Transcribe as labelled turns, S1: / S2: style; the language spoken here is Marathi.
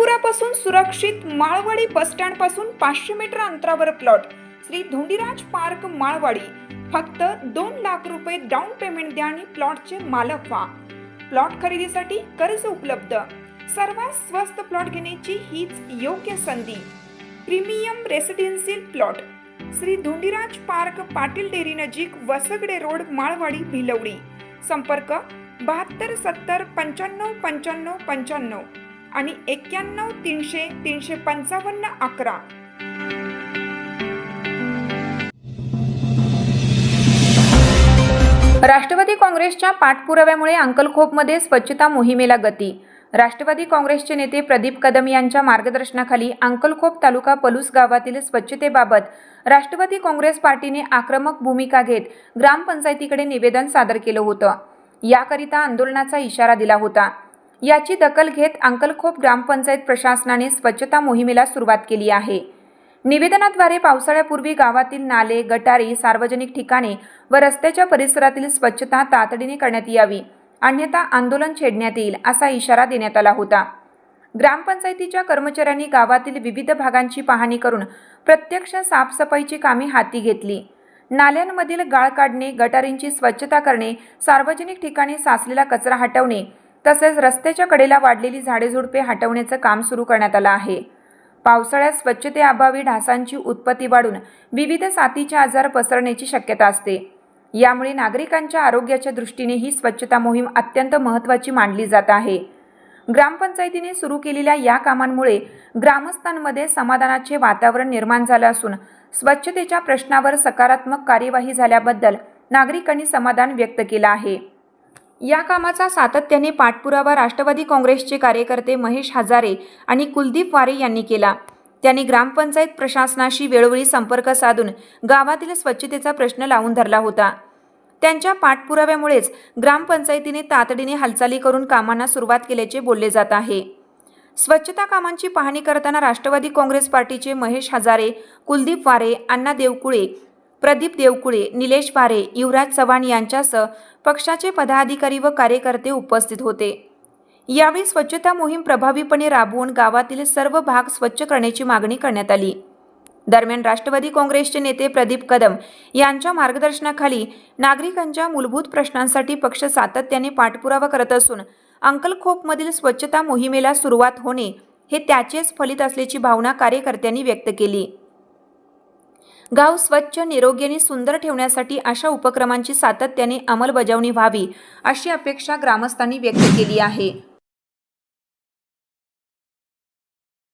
S1: महापुरापासून सुरक्षित माळवाडी बसस्टँड पासून 500 मीटर अंतरावर प्लॉट श्री धोंडीराज पार्क माळवाडी। फक्त 2 लाख रुपये डाऊन पेमेंट द्या आणि प्लॉटचे मालक व्हा। प्लॉट खरेदीसाठी कर्ज उपलब्ध। सर्वात स्वस्त प्लॉट घेण्याची हीच योग्य संधी। Premium residential plot Shri Dhondiraj park, Patil dairy नजीक, वसगडे रोड, माळवाडी, भिलवडी। संपर्क 72 70 95 95 95 आणि 91 300 355 11। राष्ट्रवादी काँग्रेसच्या पाठपुराव्यामुळे अंकलखोपमध्ये स्वच्छता मोहिमेला गती। राष्ट्रवादी काँग्रेसचे नेते प्रदीप कदम यांच्या मार्गदर्शनाखाली अंकलखोप तालुका पलूस गावातील स्वच्छतेबाबत राष्ट्रवादी काँग्रेस पार्टीने आक्रमक भूमिका घेत ग्रामपंचायतीकडे निवेदन सादर केलं होतं। याकरिता आंदोलनाचा इशारा दिला होता। याची दखल घेत अंकलखोप ग्रामपंचायत प्रशासनाने स्वच्छता मोहिमेला सुरुवात केली आहे। निवेदनाद्वारे पावसाळ्यापूर्वी गावातील नाले, गटारी, सार्वजनिक ठिकाणे व रस्त्याच्या परिसरातील स्वच्छता तातडीने करण्यात यावी, अन्यथा आंदोलन छेडण्यात येईल असा इशारा देण्यात आला होता। ग्रामपंचायतीच्या कर्मचाऱ्यांनी गावातील विविध भागांची पाहणी करून प्रत्यक्ष साफसफाईची कामे हाती घेतली। नाल्यांमधील गाळ काढणे, गटारींची स्वच्छता करणे, सार्वजनिक ठिकाणी साचलेला कचरा हटवणे तसेच रस्त्याच्या कडेला वाढलेली झाडेझुडपे हटवण्याचं काम सुरू करण्यात आलं आहे। पावसाळ्यात स्वच्छतेअभावी डासांची उत्पत्ती वाढून विविध साथीचे आजार पसरण्याची शक्यता असते। यामुळे नागरिकांच्या आरोग्याच्या दृष्टीने ही स्वच्छता मोहीम अत्यंत महत्त्वाची मानली जात आहे। ग्रामपंचायतीने सुरू केलेल्या या कामांमुळे ग्रामस्थांमध्ये समाधानाचे वातावरण निर्माण झाले असून स्वच्छतेच्या प्रश्नावर सकारात्मक कार्यवाही झाल्याबद्दल नागरिकांनी समाधान व्यक्त केलं आहे। या कामाचा सातत्याने पाठपुरावा राष्ट्रवादी काँग्रेसचे कार्यकर्ते महेश हजारे आणि कुलदीप वारे यांनी केला। त्यांनी ग्रामपंचायत प्रशासनाशी वेळोवेळी संपर्क साधून गावातील स्वच्छतेचा प्रश्न लावून धरला होता। त्यांच्या पाठपुराव्यामुळेच ग्रामपंचायतीने तातडीने हालचाली करून कामांना सुरुवात केल्याचे बोलले जात आहे। स्वच्छता कामांची पाहणी करताना राष्ट्रवादी काँग्रेस पार्टीचे महेश हजारे, कुलदीप वारे, अण्णा देवकुळे, प्रदीप देवकुळे, निलेश वारे, युवराज चव्हाण यांच्यासह पक्षाचे पदाधिकारी व कार्यकर्ते उपस्थित होते। यावेळी स्वच्छता मोहीम प्रभावीपणे राबवून गावातील सर्व भाग स्वच्छ करण्याची मागणी करण्यात आली। दरम्यान राष्ट्रवादी काँग्रेसचे नेते प्रदीप कदम यांच्या मार्गदर्शनाखाली नागरिकांच्या मूलभूत प्रश्नांसाठी पक्ष सातत्याने पाठपुरावा करत असून अंकलखोपमधील स्वच्छता मोहिमेला सुरुवात होणे हे त्याचेच फलित असल्याची भावना कार्यकर्त्यांनी व्यक्त केली। गाव स्वच्छ, निरोगी आणि सुंदर ठेवण्यासाठी अशा उपक्रमांची सातत्याने अंमलबजावणी व्हावी अशी अपेक्षा ग्रामस्थांनी व्यक्त केली आहे।